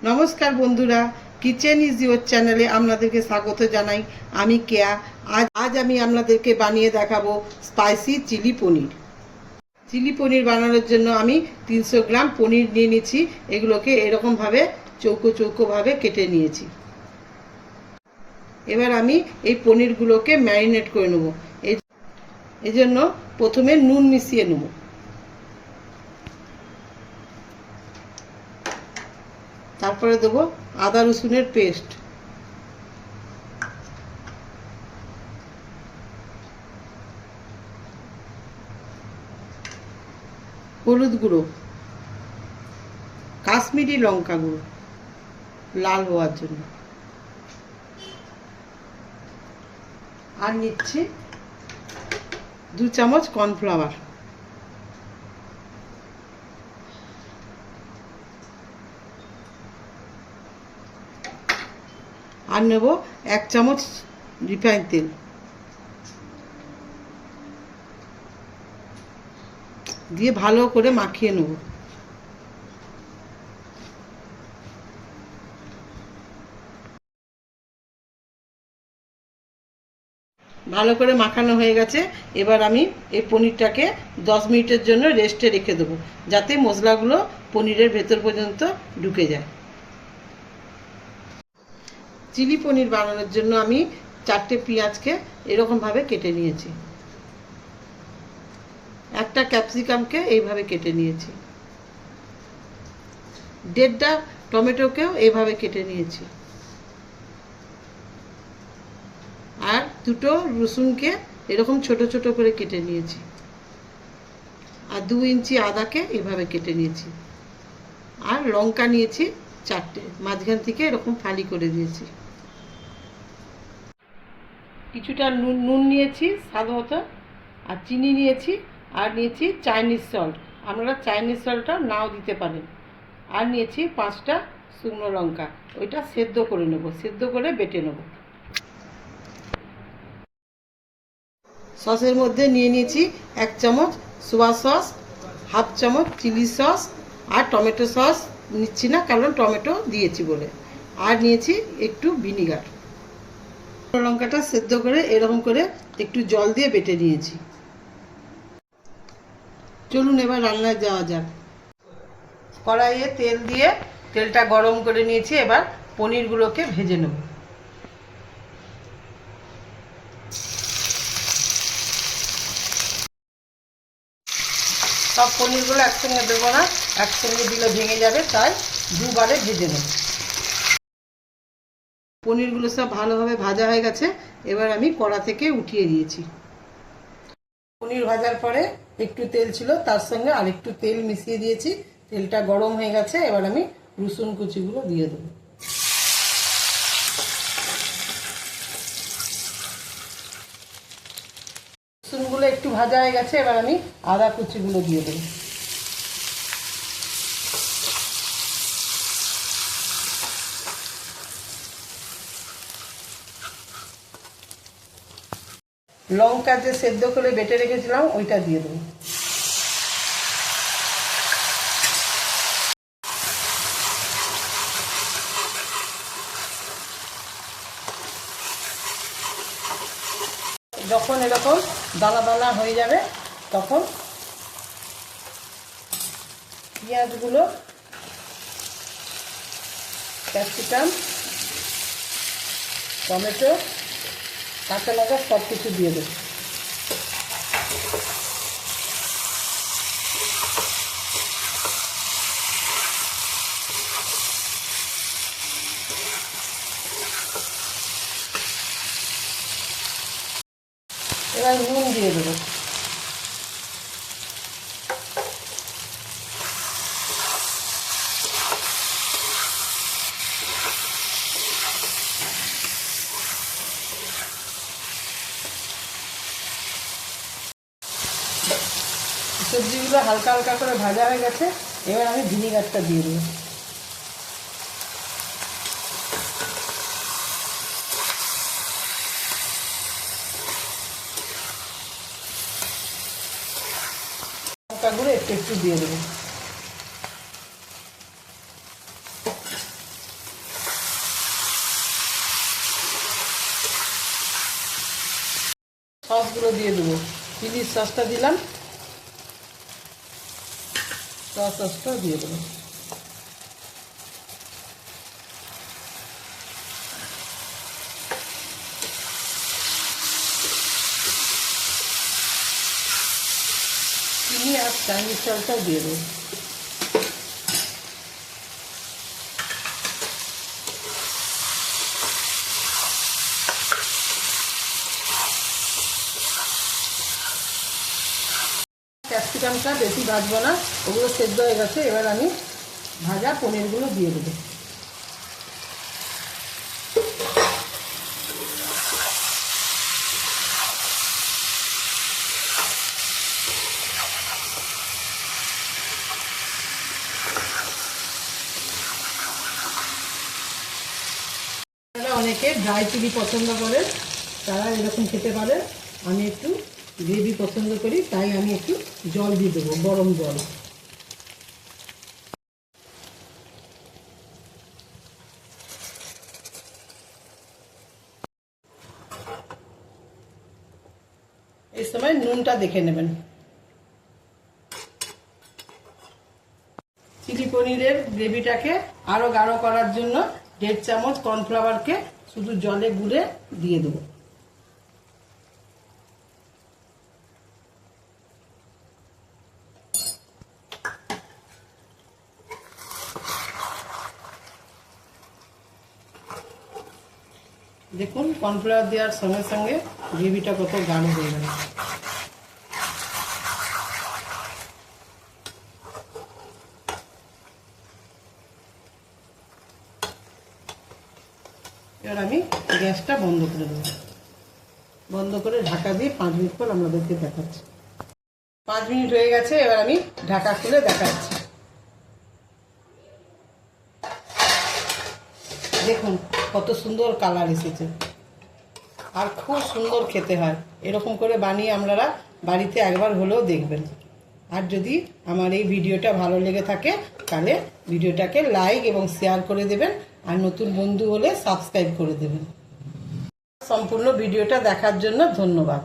नमस्कार बंधुरा kitchen is your चैनले आपनादेरके स्वागत जानाई। आमी केया आज आमी आपनादेरके बानिये देखाबो spicy chilli paneer. Chilli paneer बानानोर जोन्नो आमी 300 ग्राम पनीर निये निয়েছি। एगुलोके एरकम भावे चौको चौको भावे केटे निয়েছি। एबार आमी এই পনিরগুলোকে ম্যারিনেট করে নেব। এজন্য প্রথমে নুন মিশিয়ে নেব। তারপরে দেব আদা রসুনের পেস্ট, হলুদ গুঁড়ো, কাশ্মীরি লঙ্কা গুঁড়ো লাল হওয়ার জন্য, আর নিচ্ছি 2 চামচ কর্নফ্লাওয়ার, আর নেব 1 চামচ রিফাইন তেল। দিয়ে ভালো করে মাখিয়ে নেব। ভালো করে মাখানো হয়ে গেছে। এবার আমি এই পনিরটাকে 10 মিনিটের জন্য রেস্টে রেখে দেবো, যাতে মশলাগুলো পনিরের ভেতর পর্যন্ত ঢুকে যায়। চিলি পনির বানানোর জন্য আমি 4টে পেঁয়াজকে এরকম ভাবে কেটে নিয়েছি, একটা ক্যাপসিকামকে এইভাবে কেটে নিয়েছি, 1.5টা টমেটোকেও এইভাবে কেটে নিয়েছি, আর 2টো রসুনকে এরকম ছোট ছোট করে কেটে নিয়েছি, আর 2 ইঞ্চি আদাকে এইভাবে কেটে নিয়েছি, আর লঙ্কা নিয়েছি 4টে, মাঝখান থেকে এরকম ফালি করে দিয়েছি। কিছুটা নুন নিয়েছি স্বাদ মতো, আর চিনি নিয়েছি, আর নিয়েছি চাইনিজ সল্ট, আপনারা চাইনিজ সল্টটা নাও দিতে পারেন, আর নিয়েছি 5টা শুকনো লঙ্কা। ওইটা সেদ্ধ করে নেব, সেদ্ধ করে বেটে নেব। সসের মধ্যে নিয়ে নিয়েছি 1 চামচ সোয়া সস, 1/2 চামচ চিলি সস, আর টমেটো সস নিচ্ছি না কারণ টমেটো দিয়েছি বলে, আর নিয়েছি একটু ভিনিগার। লঙ্কাটা সেদ্ধ করে এরকম করে একটু জল দিয়ে বেটে নিয়েছি। চলুন এবার রান্নায় যাওয়া যাক। কড়াইয়ে তেল দিয়ে তেলটা গরম করে নিয়েছি। এবার পনিরগুলোকে ভেজে নেব। সব পনিরগুলো একসঙ্গে দেবো না, একসঙ্গে দিলে ভেঙে যাবে, তাই দুবারে ভেজে নেব। পনিরগুলো সব ভালোভাবে ভাজা হয়ে গেছে। এবার আমি কড়া থেকে উঠিয়ে দিয়েছি। পনির ভাজার পরে একটু তেল ছিল, তার সঙ্গে আর একটু তেল মিশিয়ে দিয়েছি। তেলটা গরম হয়ে গেছে। এবার আমি রসুন কুচিগুলো দিয়ে দেবো। রসুনগুলো একটু ভাজা হয়ে গেছে। এবার আমি আদা কুচিগুলো দিয়ে দেবো। লঙ্কা যে সেদ্ধ করে বেটে রেখেছিলাম ওইটা দিয়ে দেবো। যখন এরকম দানা দানা হয়ে যাবে তখন পেঁয়াজগুলো, ক্যাপসিকাম, টমেটো, কাঁচা লঙ্কা সব কিছু দিয়ে দেবো। এবার নুন দিয়ে দেবো। পনিরগুলো হালকা হালকা করে ভাজা হয়ে গেছে, এবার আমি ভিনিগারটা দিয়ে দেবো। লঙ্কা গুঁড়ো একটু একটু দিয়ে দেবো। সসগুলো দিয়ে দেবো। চিলি সসটা দিলাম, সসটাও দিয়ে দেবো। চিনি আর চাইনিজ সসটাও দিয়ে দেবো। ক্যাপসিকামটা বেশি ভাজবো না, ওগুলো সেদ্ধ হয়ে গেছে। এবার আমি ভাজা পনিরগুলো দিয়ে দেবো। অনেকে ড্রাই চিলি পছন্দ করে, তারা এরকম খেতে পারে। আমি একটু গ্রেভি পছন্দ করি, তাই আমি একটু জল দিয়ে দেবো, গরম জল। এই সময় নুনটা দেখে নেবেন। চিলি পনিরের গ্রেভিটাকে আরো গাঢ় করার জন্য 1.5 চামচ কর্নফ্লাওয়ারকে শুধু জলে গুলে দিয়ে দেবো। দেখুন কর্নফ্লাওয়ার দেওয়ার সঙ্গে সঙ্গে গ্রেভিটা কত গাঢ় হয়ে গেল। এবার আমি গ্যাসটা বন্ধ করে দেবো। বন্ধ করে ঢাকা দিয়ে 5 মিনিট পর আপনাদেরকে দেখাচ্ছি। 5 মিনিট হয়ে গেছে, এবার আমি ঢাকা খুলে দেখাচ্ছি। দেখুন কত সুন্দর কালার এসেছে, আর খুব সুন্দর খেতে হয়। এরকম করে বানিয়ে আপনারা বাড়িতে একবার হলেও দেখবেন। আর যদি আমার এই ভিডিওটা ভালো লেগে থাকে তাহলে ভিডিওটাকে লাইক এবং শেয়ার করে দেবেন, আর নতুন বন্ধু হলে সাবস্ক্রাইব করে দেবেন। সম্পূর্ণ ভিডিওটা দেখার জন্য ধন্যবাদ।